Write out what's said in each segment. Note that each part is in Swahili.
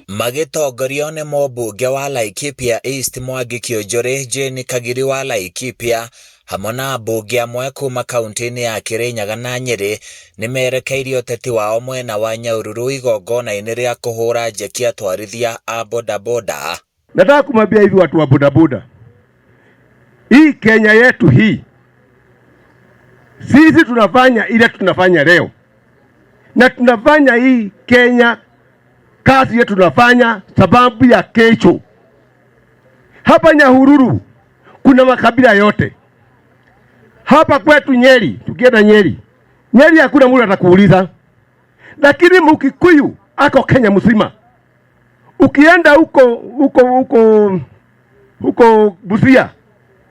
Magitongorio nĩ mũmbunge wa Laikipia East Mwangi Kĩũnjũrĩ, Jane Kagiri wa Laikipia hamwe na ambunge amwe kuma kaunti-inĩ ya Kirinyaga na Nyeri nĩ merekeirie ũteti wao mwena wa Nyahururu igongona-inĩ rĩa kũhũra njeki atwarithia a bodaboda. Nataka kumwambia hivi watu wa bodaboda, hii Kenya yetu hii, sisi tunafanya ile tunafanya leo, na tunafanya hii Kenya kazi yetu tunafanya sababu ya kesho. Hapa Nyahururu kuna makabila yote. Hapa kwetu Nyeri, tukienda Nyeri hakuna mtu atakuuliza. Lakini Mkikuyu ako Kenya mzima. Ukienda huko Busia,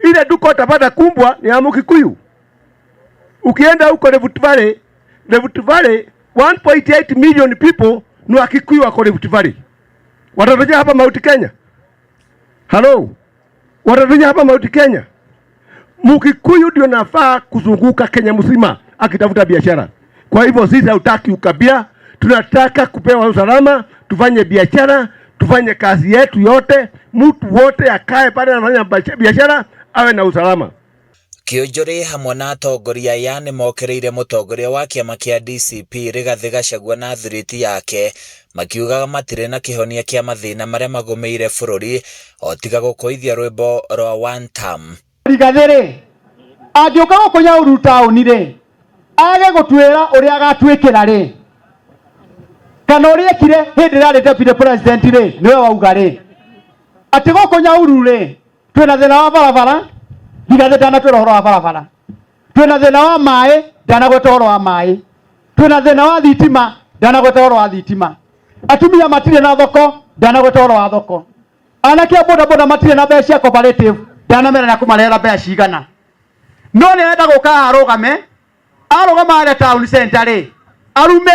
ile duka utapata kumbwa ni ya Mkikuyu. Ukienda huko Rift Valley 1.8 million people ni Wakikuyu wako Rift Valley. Watatoja hapa Mount Kenya? Hello? Watatoja hapa Mount Kenya? Mkikuyu ndio nafaa kuzunguka Kenya mzima akitafuta biashara. Kwa hivyo sisi hatutaki ukabila, tunataka kupewa usalama, tufanye biashara, tufanye kazi yetu yote, mtu wote akae pale anafanya biashara awe na usalama. Kĩũnjũrĩ hamwe na atongoria aya nĩ mokereire mũtongoria wa kĩama kĩa DCP Rigathĩ Gachagua na thiriti yake, makiugaga matirĩ na kĩhonia kĩa mathĩna marĩa magũmĩire bũrũri o tiga gũkũithia rwĩmbo rwa one term. Rigathĩ angĩũka gũkũ Nyahururu taũni rĩ, age gũtwĩra ũrĩa agatuĩkĩra rĩ, kana ũrĩa ekire hĩndĩ ĩrĩa arĩ deputy president rĩ, nĩwe wauga rĩ, atĩ gũkũ Nyahururu rĩ twĩna thĩna wa barabara. Rigathĩ ndanatwĩra ũhoro wa barabara. Twĩna thĩna wa maĩ, ndanagweta ũhoro wa maĩ. Twĩna thĩna wa thitima, ndanagweta ũhoro wa thitima. Atumia matirĩ na thoko, ndanagweta ũhoro wa thoko. Anake a bodaboda matirĩ na mbeca cia cooperative, ndanamera na kũmarehera mbeca cigana. No nĩ enda gũka arũgama harĩa town center rĩ, arume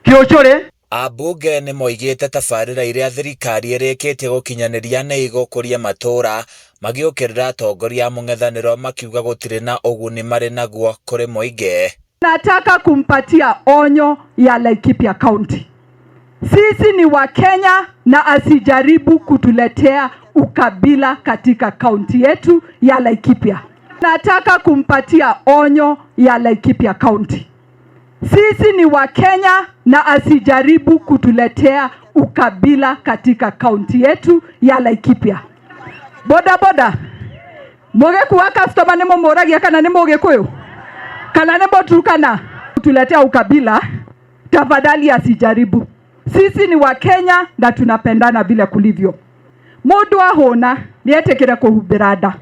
Kĩũnjũrĩ. Ambunge nĩ moigĩte tabarĩra iria thirikari ĩrĩkĩtie gũkinyanĩria nĩ igũkũria matũũra, magĩũkĩrĩra atongoria a mũng'ethanĩro makiuga gũtirĩ na ũguni marĩ naguo kũrĩ mũingĩ. Nataka kumpatia onyo ya Laikipia County. Sisi ni wa Kenya na asijaribu kutuletea ukabila katika kaunti yetu ya Laikipia. Nataka kumpatia onyo ya Laikipia County. Sisi ni wa Kenya na asijaribu kutuletea ukabila katika kaunti yetu ya Laikipia. Boda Mũgĩkuua customer nĩ mũmũragia kana nĩ Mũgĩkũyũ kana nĩ Mũturukana, kutuletea ukabila tafadhali asijaribu. Sisi ni wa Kenya na tunapendana vile kulivyo. Mũndũ ahũna nĩetĩkĩre kũhumbĩra nda.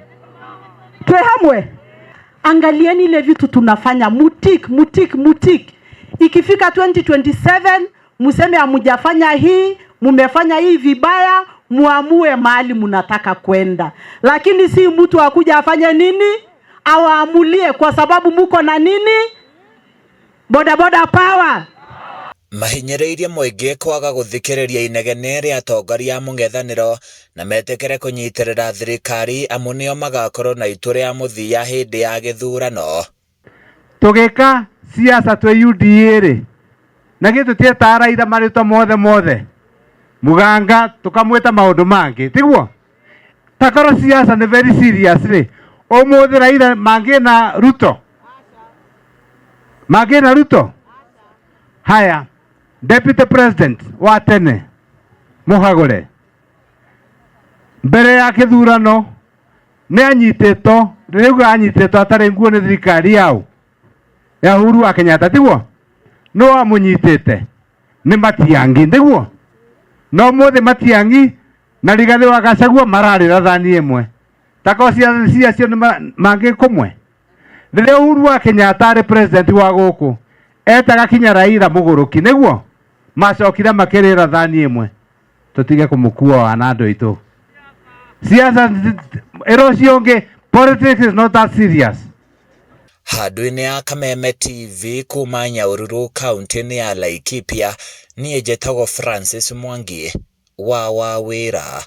Twĩ hamwe. Angalieni ile vitu tunafanya mutik. Ikifika 2027 museme hamujafanya hii, mumefanya hii vibaya, muamue mahali munataka kwenda. Lakini si mtu akuja afanye nini? Awaamulie kwa sababu muko na nini? Bodaboda power. Mahinyĩrĩirie mũingĩ kwaga gũthikĩrĩria inegene rĩa atongoria a mũng'ethanĩro na metĩkĩre kũnyitĩrĩra thirikari amu nĩo magakorwo na itua rĩa mũthia hĩndĩ ya gĩthurano. Tũgĩka siasa twĩ UDA rĩ, na gĩtũ tietaga Raila marĩtwa mothe Muganga tũkamwĩta maũndũ mangĩ, tiguo? Takorwo siasa nĩ very serious rĩ, ũmũthĩ Raila mangĩ na Ruto. Haya, Deputy President wa tene Mũhagũre mbere ya gĩthurano nĩ anyitĩtwo, rĩu anyitĩtwo atarĩ nguo nĩ thirikari yao ya Uhuru wa Kenyatta, tiguo? No amũnyitĩte nĩ Matiang'i, tiguo? No mũthĩ Matiang'i na Rigathĩ wa Gachagua mararĩra thani ĩmwe. Takorwo ciacio nĩ mangĩ kũmwe. Rĩrĩa Uhuru wa Kenyatta arĩ president wa gũkũ etaga kinya Raila mũgũrũki, nĩguo? Macokire makĩrĩra thani ĩmwe. Tũtige kũmũkua na andũ aitũ. Siasa ĩrũcio ũngĩ, politics is not that serious. Handũ-inĩ ya Kameme TV kuma Nyahururu kaunti-inĩ ya Laikipia, niĩ njĩtagwo Francis Mwangi wa wĩra.